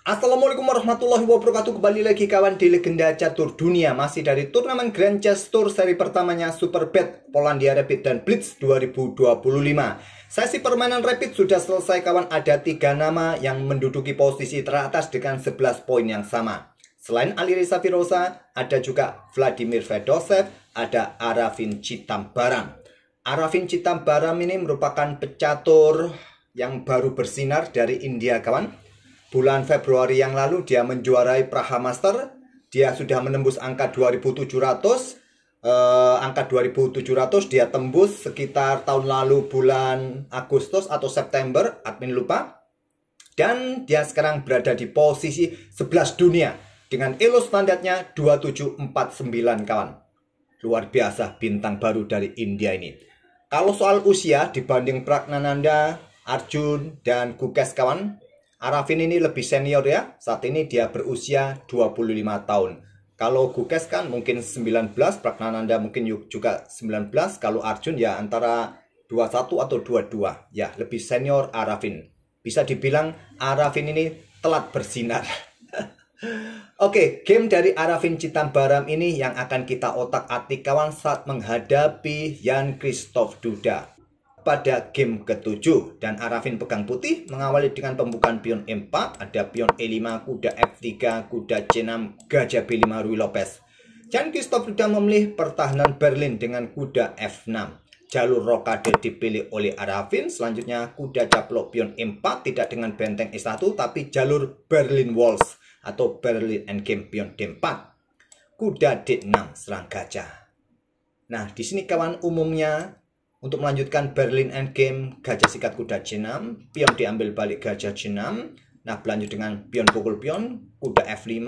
Assalamualaikum warahmatullahi wabarakatuh. Kembali lagi kawan di Legenda Catur Dunia. Masih dari turnamen Grand Chess Tour seri pertamanya Superbet, Polandia Rapid dan Blitz 2025. Sesi permainan Rapid sudah selesai kawan. Ada 3 nama yang menduduki posisi teratas dengan 11 poin yang sama. Selain Alireza Firoza, ada juga Vladimir Fedosev, ada Arafin Chitambaram. Arafin Chitambaram ini merupakan pecatur yang baru bersinar dari India kawan. Bulan Februari yang lalu dia menjuarai Praha Master. Dia sudah menembus angka 2700. Angka 2700 dia tembus sekitar tahun lalu bulan Agustus atau September, admin lupa. Dan dia sekarang berada di posisi 11 dunia dengan elo standarnya 2749 kawan. Luar biasa bintang baru dari India ini. Kalau soal usia dibanding Pragnananda, Arjun dan Gukesh kawan, Arafin ini lebih senior ya. Saat ini dia berusia 25 tahun. Kalau Gukesh kan mungkin 19, Pragnananda mungkin juga 19. Kalau Arjun ya antara 21 atau 22. Ya, lebih senior Arafin. Bisa dibilang Arafin ini telat bersinar. Oke, game dari Arafin Chitambaram ini yang akan kita otak-atik kawan saat menghadapi Jan Krzysztof Duda pada game ke-7. Dan Arafin pegang putih mengawali dengan pembukaan pion E4, ada pion E5, kuda F3, kuda C6, gajah B5 Ruy Lopez. Jan Krzysztof Duda memilih pertahanan Berlin dengan kuda F6. Jalur rokade dipilih oleh Arafin. Selanjutnya kuda caplok pion E4, tidak dengan benteng E1 tapi jalur Berlin Waltz atau Berlin Endgame pion D4. Kuda D6 serang gajah. Nah, di sini kawan umumnya untuk melanjutkan Berlin Endgame, gajah sikat kuda C6, pion diambil balik gajah C6. Nah, berlanjut dengan pion pukul pion, kuda F5,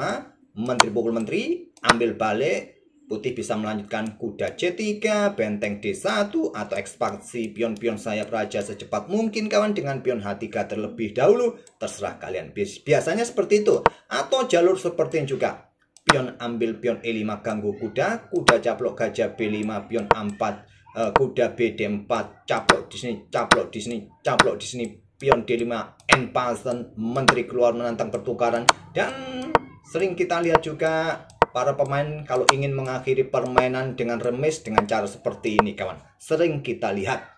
menteri pukul menteri, ambil balik, putih bisa melanjutkan kuda C3, benteng D1, atau ekspansi pion-pion sayap raja secepat mungkin kawan dengan pion H3 terlebih dahulu. Terserah kalian, biasanya seperti itu. Atau jalur seperti ini juga. Pion ambil pion E5 ganggu kuda, kuda caplok gajah B5, pion A4, kuda BD4, caplok di sini, caplok di sini, caplok di sini, pion D5, N pasen, menteri keluar menantang pertukaran. Dan sering kita lihat juga para pemain kalau ingin mengakhiri permainan dengan remis dengan cara seperti ini kawan. Sering kita lihat.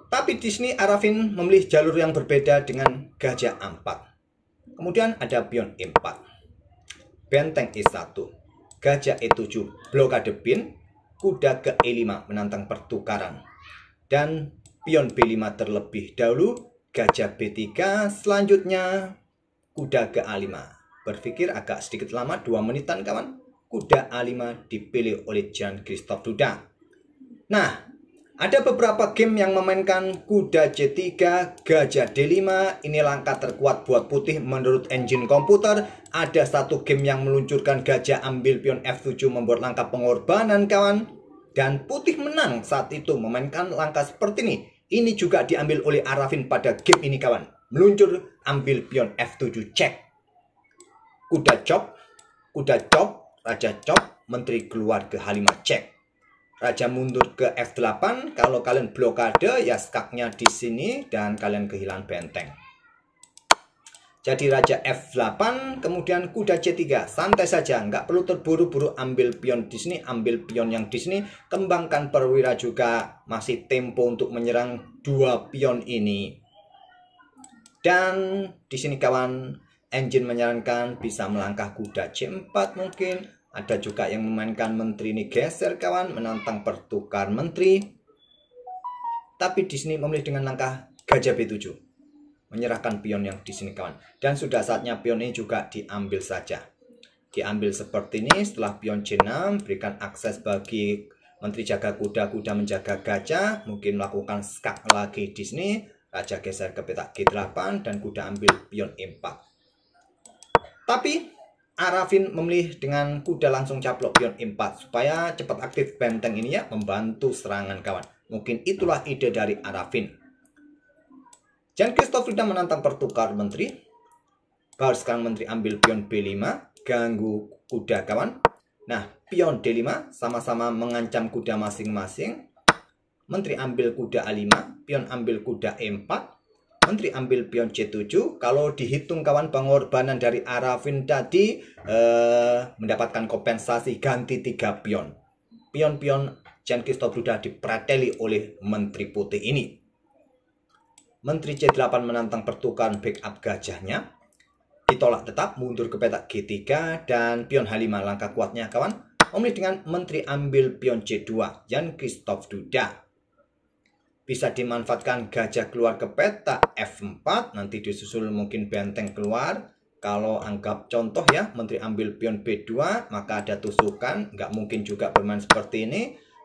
Tapi di sini Arafin memilih jalur yang berbeda dengan gajah A4. Kemudian ada pion E4, benteng E1, gajah E7, blokade pin, kuda ke E5 menantang pertukaran. Dan pion B5 terlebih dahulu, gajah B3, selanjutnya kuda ke A5. Berpikir agak sedikit lama, 2 menitan kawan. Kuda A5 dipilih oleh Jan Krzysztof Duda. Nah, ada beberapa game yang memainkan kuda C3, gajah D5. Ini langkah terkuat buat putih menurut engine komputer. Ada satu game yang meluncurkan gajah ambil pion F7 membuat langkah pengorbanan kawan. Dan putih menang saat itu memainkan langkah seperti ini. Ini juga diambil oleh Arafin pada game ini kawan. Meluncur ambil pion F7 cek. Kuda chop, raja chop, menteri keluar ke H5 cek. Raja mundur ke F8. Kalau kalian blokade ya skaknya di sini dan kalian kehilangan benteng. Jadi raja F8, kemudian kuda C3. Santai saja, nggak perlu terburu-buru ambil pion di sini, ambil pion yang di sini. Kembangkan perwira juga, masih tempo untuk menyerang 2 pion ini. Dan di sini kawan, engine menyarankan bisa melangkah kuda C4 mungkin. Ada juga yang memainkan menteri ini geser kawan, menantang pertukar menteri. Tapi di sini memilih dengan langkah gajah B7, menyerahkan pion yang di sini kawan. Dan sudah saatnya pion ini juga diambil saja. Diambil seperti ini. Setelah pion C6, berikan akses bagi menteri jaga kuda, kuda menjaga gajah. Mungkin melakukan skak lagi di sini. Raja geser ke petak G8 dan kuda ambil pion E4. Tapi Arafin memilih dengan kuda langsung caplok pion E4 supaya cepat aktif benteng ini ya, membantu serangan kawan. Mungkin itulah ide dari Arafin. Jan Krzysztof Duda menantang pertukar menteri. Baru sekarang menteri ambil pion B5, ganggu kuda kawan. Nah, pion D5 sama-sama mengancam kuda masing-masing. Menteri ambil kuda A5, pion ambil kuda E4. Menteri ambil pion C7. Kalau dihitung kawan, pengorbanan dari Arafin tadi mendapatkan kompensasi ganti 3 pion. Pion-pion Jan Christoph Duda dipreteli oleh Menteri Putih ini. Menteri C8 menantang pertukaran backup gajahnya. Ditolak tetap, mundur ke petak G3 dan pion H5 langkah kuatnya kawan. Memilih dengan Menteri ambil pion C2 Jan Christoph Duda. Bisa dimanfaatkan gajah keluar ke petak F4, nanti disusul mungkin benteng keluar. Kalau anggap contoh ya, Menteri ambil pion B2, maka ada tusukan. Nggak mungkin juga bermain seperti ini.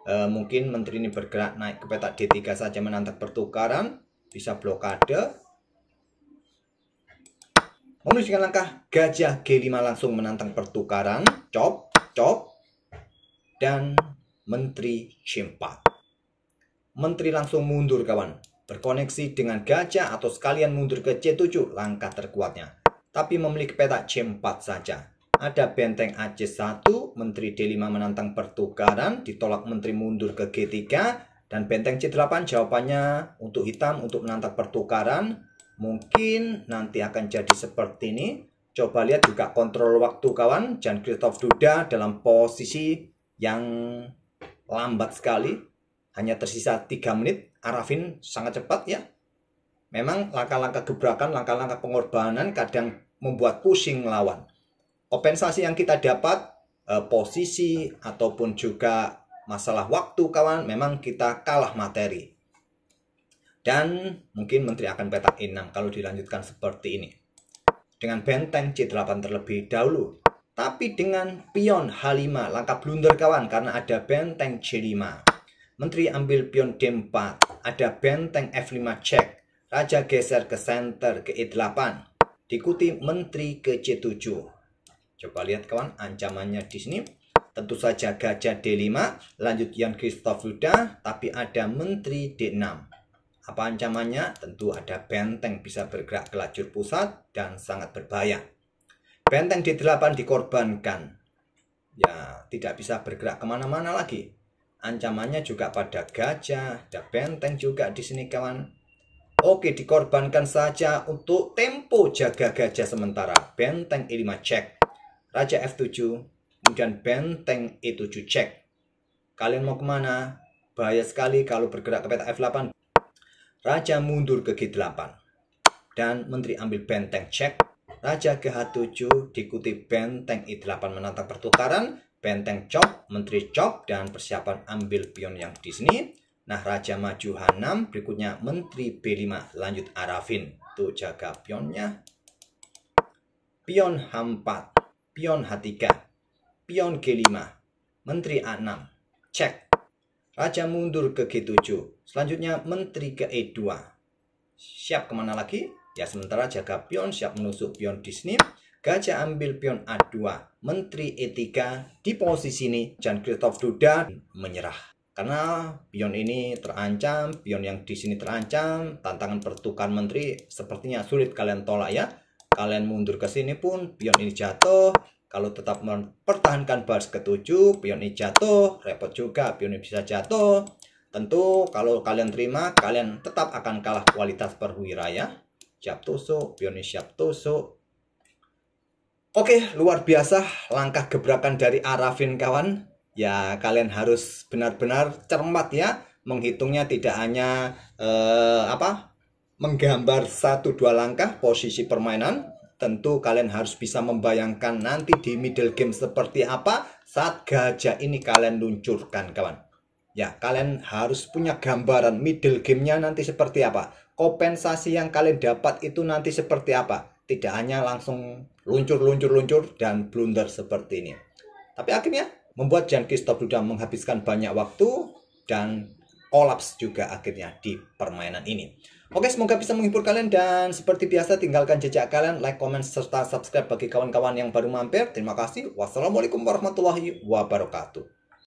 Mungkin Menteri ini bergerak naik ke petak D3 saja menantang pertukaran. Bisa blokade. Memilih dengan langkah gajah G5 langsung menantang pertukaran. Chop, chop. Dan Menteri C4. Menteri langsung mundur kawan, berkoneksi dengan gajah atau sekalian mundur ke C7, langkah terkuatnya. Tapi memiliki petak C4 saja. Ada benteng AC1, Menteri D5 menantang pertukaran, ditolak Menteri mundur ke G3, dan benteng C8 jawabannya untuk hitam untuk menantang pertukaran. Mungkin nanti akan jadi seperti ini. Coba lihat juga kontrol waktu kawan, Jan Christoph Duda dalam posisi yang lambat sekali. Hanya tersisa 3 menit, Arafin sangat cepat ya. Memang langkah-langkah gebrakan, langkah-langkah pengorbanan kadang membuat pusing lawan. Kompensasi yang kita dapat, posisi ataupun juga masalah waktu kawan, memang kita kalah materi. Dan mungkin Menteri akan petak E6 kalau dilanjutkan seperti ini. Dengan benteng C8 terlebih dahulu. Tapi dengan pion H5, langkah blunder kawan karena ada benteng C5. Menteri ambil pion D4, ada benteng F5 cek, Raja geser ke center ke E8, diikuti Menteri ke C7. Coba lihat kawan, ancamannya di sini. Tentu saja gajah D5, lanjut Jan Christoph Duda, tapi ada Menteri D6. Apa ancamannya? Tentu ada benteng bisa bergerak ke lajur pusat dan sangat berbahaya. Benteng D8 dikorbankan, ya tidak bisa bergerak kemana-mana lagi. Ancamannya juga pada gajah, ada benteng juga di sini kawan. Oke, dikorbankan saja untuk tempo jaga gajah sementara. Benteng E5 cek, Raja F7, kemudian benteng E7 cek. Kalian mau kemana? Bahaya sekali kalau bergerak ke petak F8. Raja mundur ke G8. Dan Menteri ambil benteng cek. Raja ke H7 diikuti benteng E8 menantang pertukaran. Benteng chop, Menteri chop, dan persiapan ambil pion yang di sini. Nah, Raja maju H6, berikutnya Menteri B5, lanjut Arafin. Tuh jaga pionnya. Pion H4, pion H3, pion G5, Menteri A6, cek. Raja mundur ke G7, selanjutnya Menteri ke E2. Siap kemana lagi? Ya, sementara jaga pion, siap menusuk pion di sini. Gajah ambil pion A2, Menteri E3 di posisi ini Jan Christoph Duda menyerah. Karena pion ini terancam, pion yang di sini terancam, tantangan pertukaran menteri sepertinya sulit kalian tolak ya. Kalian mundur ke sini pun pion ini jatuh. Kalau tetap mempertahankan baris ke-7, pion ini jatuh, repot juga, pion ini bisa jatuh. Tentu kalau kalian terima, kalian tetap akan kalah kualitas perwira ya. Siap tusuk, pion ini siap tusuk. Oke, luar biasa langkah gebrakan dari Arafin kawan. Ya, kalian harus benar-benar cermat ya. Menghitungnya tidak hanya menggambar 1-2 langkah posisi permainan. Tentu kalian harus bisa membayangkan nanti di middle game seperti apa saat gajah ini kalian luncurkan kawan. Ya, kalian harus punya gambaran middle gamenya nanti seperti apa. Kompensasi yang kalian dapat itu nanti seperti apa. Tidak hanya langsung luncur dan blunder seperti ini. Tapi akhirnya membuat Jan Christoph Duda menghabiskan banyak waktu dan kolaps juga akhirnya di permainan ini. Oke, semoga bisa menghibur kalian dan seperti biasa tinggalkan jejak kalian, like, comment, serta subscribe bagi kawan-kawan yang baru mampir. Terima kasih. Wassalamualaikum warahmatullahi wabarakatuh.